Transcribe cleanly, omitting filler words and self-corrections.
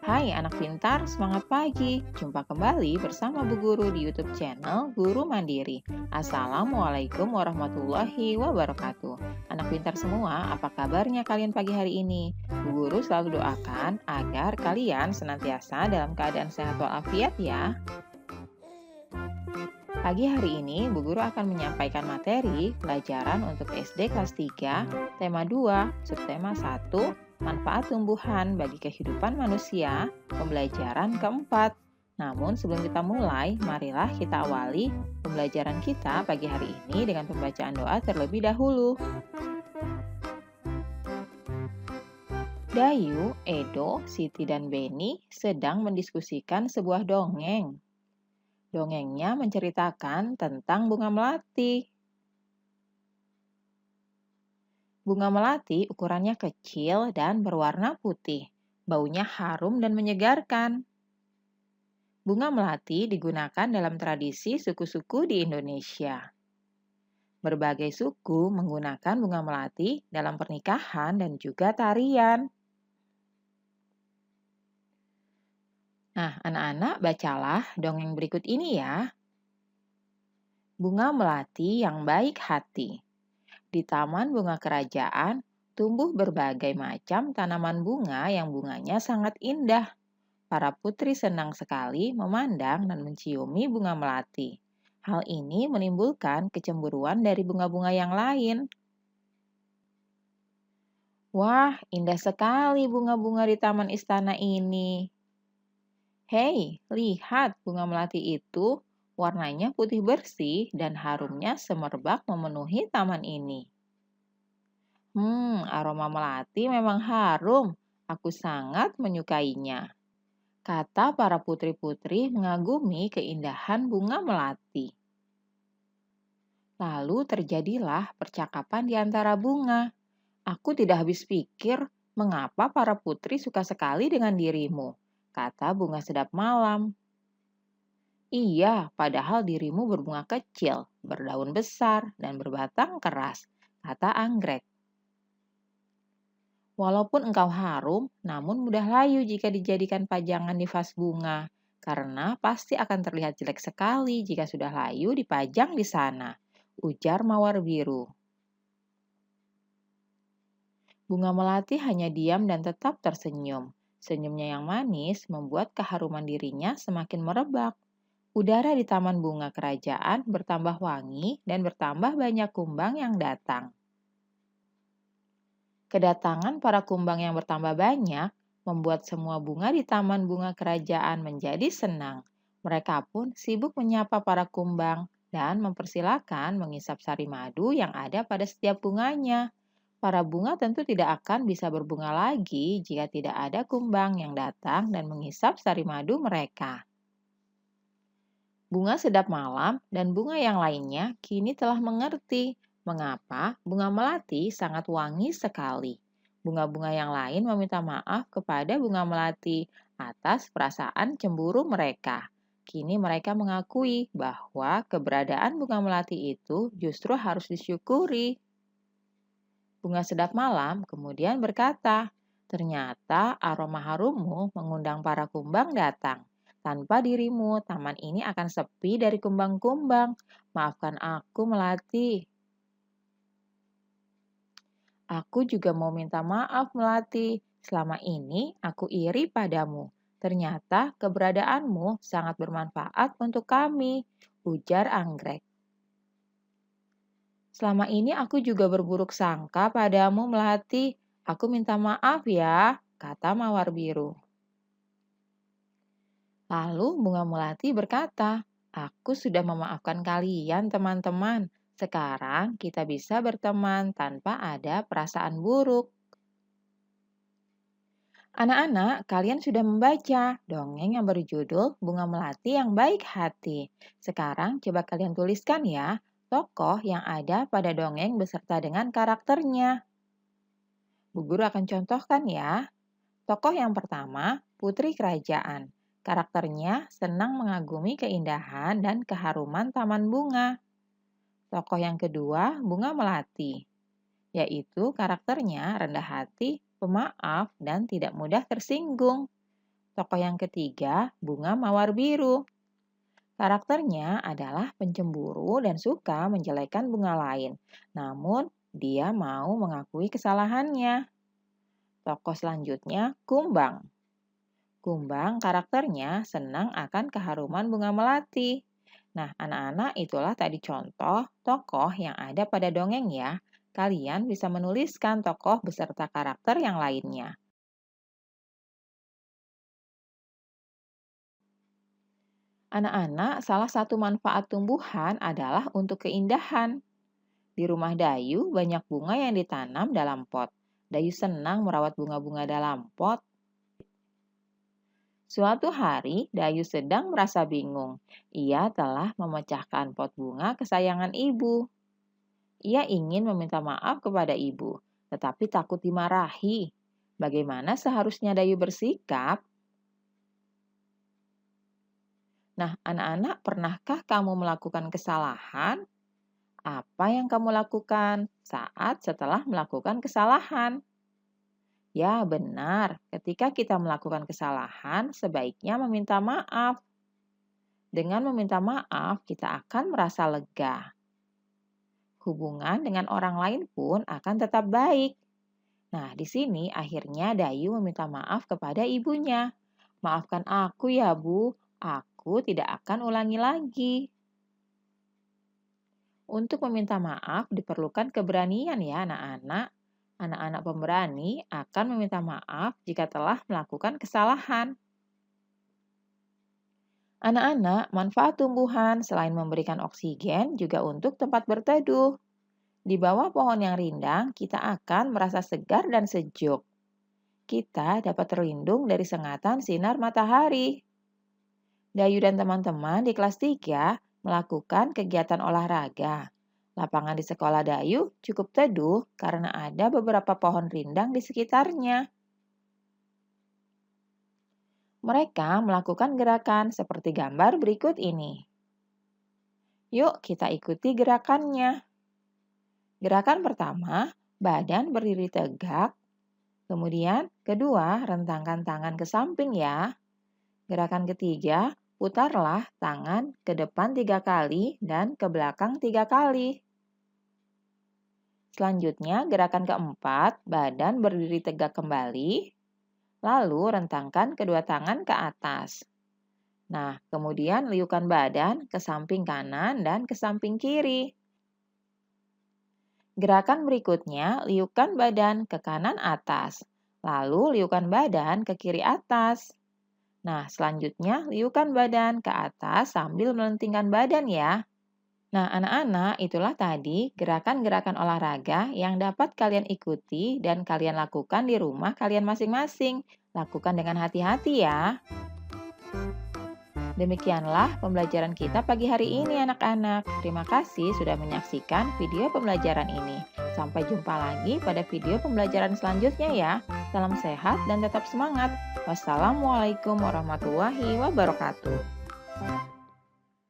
Hai anak pintar, semangat pagi. Jumpa kembali bersama Bu Guru di YouTube channel Guru Mandiri. Assalamualaikum warahmatullahi wabarakatuh. Anak pintar semua, apa kabarnya kalian pagi hari ini? Bu Guru selalu doakan agar kalian senantiasa dalam keadaan sehat walafiat ya. Pagi hari ini, Bu Guru akan menyampaikan materi pelajaran untuk SD kelas 3, tema 2, subtema 1, manfaat tumbuhan bagi kehidupan manusia, pembelajaran keempat. Namun sebelum kita mulai, marilah kita awali pembelajaran kita pagi hari ini dengan pembacaan doa terlebih dahulu. Dayu, Edo, Siti, dan Beni sedang mendiskusikan sebuah dongeng. Dongengnya menceritakan tentang bunga melati. Bunga melati ukurannya kecil dan berwarna putih. Baunya harum dan menyegarkan. Bunga melati digunakan dalam tradisi suku-suku di Indonesia. Berbagai suku menggunakan bunga melati dalam pernikahan dan juga tarian. Nah, anak-anak bacalah dongeng berikut ini ya. Bunga melati yang baik hati. Di taman bunga kerajaan, tumbuh berbagai macam tanaman bunga yang bunganya sangat indah. Para putri senang sekali memandang dan menciumi bunga melati. Hal ini menimbulkan kecemburuan dari bunga-bunga yang lain. Wah, indah sekali bunga-bunga di taman istana ini. Hei, lihat bunga melati itu. Warnanya putih bersih dan harumnya semerbak memenuhi taman ini. Aroma melati memang harum. Aku sangat menyukainya. Kata para putri-putri mengagumi keindahan bunga melati. Lalu terjadilah percakapan di antara bunga. Aku tidak habis pikir mengapa para putri suka sekali dengan dirimu, kata bunga sedap malam. Iya, padahal dirimu berbunga kecil, berdaun besar, dan berbatang keras, kata anggrek. Walaupun engkau harum, namun mudah layu jika dijadikan pajangan di vas bunga, karena pasti akan terlihat jelek sekali jika sudah layu dipajang di sana, ujar mawar biru. Bunga melati hanya diam dan tetap tersenyum. Senyumnya yang manis membuat keharuman dirinya semakin merebak. Udara di taman bunga kerajaan bertambah wangi dan bertambah banyak kumbang yang datang. Kedatangan para kumbang yang bertambah banyak membuat semua bunga di taman bunga kerajaan menjadi senang. Mereka pun sibuk menyapa para kumbang dan mempersilahkan mengisap sari madu yang ada pada setiap bunganya. Para bunga tentu tidak akan bisa berbunga lagi jika tidak ada kumbang yang datang dan mengisap sari madu mereka. Bunga sedap malam dan bunga yang lainnya kini telah mengerti mengapa bunga melati sangat wangi sekali. Bunga-bunga yang lain meminta maaf kepada bunga melati atas perasaan cemburu mereka. Kini mereka mengakui bahwa keberadaan bunga melati itu justru harus disyukuri. Bunga sedap malam kemudian berkata, "Ternyata aroma harummu mengundang para kumbang datang. Tanpa dirimu, taman ini akan sepi dari kumbang-kumbang. Maafkan aku, Melati." Aku juga mau minta maaf, Melati. Selama ini aku iri padamu. Ternyata keberadaanmu sangat bermanfaat untuk kami, ujar anggrek. Selama ini aku juga berburuk sangka padamu, Melati. Aku minta maaf ya, kata mawar biru. Lalu bunga melati berkata, "Aku sudah memaafkan kalian, teman-teman. Sekarang kita bisa berteman tanpa ada perasaan buruk." Anak-anak, kalian sudah membaca dongeng yang berjudul Bunga Melati yang Baik Hati. Sekarang coba kalian tuliskan ya, tokoh yang ada pada dongeng beserta dengan karakternya. Bu Guru akan contohkan ya. Tokoh yang pertama, Putri Kerajaan. Karakternya senang mengagumi keindahan dan keharuman taman bunga. Tokoh yang kedua, Bunga Melati, yaitu karakternya rendah hati, pemaaf, dan tidak mudah tersinggung. Tokoh yang ketiga, bunga mawar biru. Karakternya adalah pencemburu dan suka menjelekkan bunga lain. Namun, dia mau mengakui kesalahannya. Tokoh selanjutnya, kumbang. Kumbang karakternya senang akan keharuman bunga melati. Nah, anak-anak itulah tadi contoh tokoh yang ada pada dongeng ya. Kalian bisa menuliskan tokoh beserta karakter yang lainnya. Anak-anak, salah satu manfaat tumbuhan adalah untuk keindahan. Di rumah Dayu banyak bunga yang ditanam dalam pot. Dayu senang merawat bunga-bunga dalam pot. Suatu hari, Dayu sedang merasa bingung. Ia telah memecahkan pot bunga kesayangan ibu. Ia ingin meminta maaf kepada ibu, tetapi takut dimarahi. Bagaimana seharusnya Dayu bersikap? Nah, anak-anak, pernahkah kamu melakukan kesalahan? Apa yang kamu lakukan saat setelah melakukan kesalahan? Ya, benar. Ketika kita melakukan kesalahan, sebaiknya meminta maaf. Dengan meminta maaf, kita akan merasa lega. Hubungan dengan orang lain pun akan tetap baik. Nah, di sini akhirnya Dayu meminta maaf kepada ibunya. Maafkan aku ya, Bu. Aku tidak akan ulangi lagi. Untuk meminta maaf diperlukan keberanian ya anak-anak. Anak-anak pemberani akan meminta maaf jika telah melakukan kesalahan. Anak-anak, manfaat tumbuhan selain memberikan oksigen juga untuk tempat berteduh. Di bawah pohon yang rindang, kita akan merasa segar dan sejuk. Kita dapat terlindung dari sengatan sinar matahari. Dayu dan teman-teman di kelas 3 melakukan kegiatan olahraga. Lapangan di sekolah Dayu cukup teduh karena ada beberapa pohon rindang di sekitarnya. Mereka melakukan gerakan seperti gambar berikut ini. Yuk kita ikuti gerakannya. Gerakan pertama, badan berdiri tegak. Kemudian kedua, rentangkan tangan ke samping ya. Gerakan ketiga, putarlah tangan ke depan 3 kali dan ke belakang 3 kali. Selanjutnya, gerakan keempat, badan berdiri tegak kembali. Lalu rentangkan kedua tangan ke atas. Nah, kemudian liukan badan ke samping kanan dan ke samping kiri. Gerakan berikutnya, liukan badan ke kanan atas. Lalu liukan badan ke kiri atas. Nah, selanjutnya liukan badan ke atas sambil melentingkan badan ya. Nah, anak-anak, itulah tadi gerakan-gerakan olahraga yang dapat kalian ikuti dan kalian lakukan di rumah kalian masing-masing. Lakukan dengan hati-hati ya. Demikianlah pembelajaran kita pagi hari ini anak-anak. Terima kasih sudah menyaksikan video pembelajaran ini. Sampai jumpa lagi pada video pembelajaran selanjutnya ya. Salam sehat dan tetap semangat. Wassalamualaikum warahmatullahi wabarakatuh.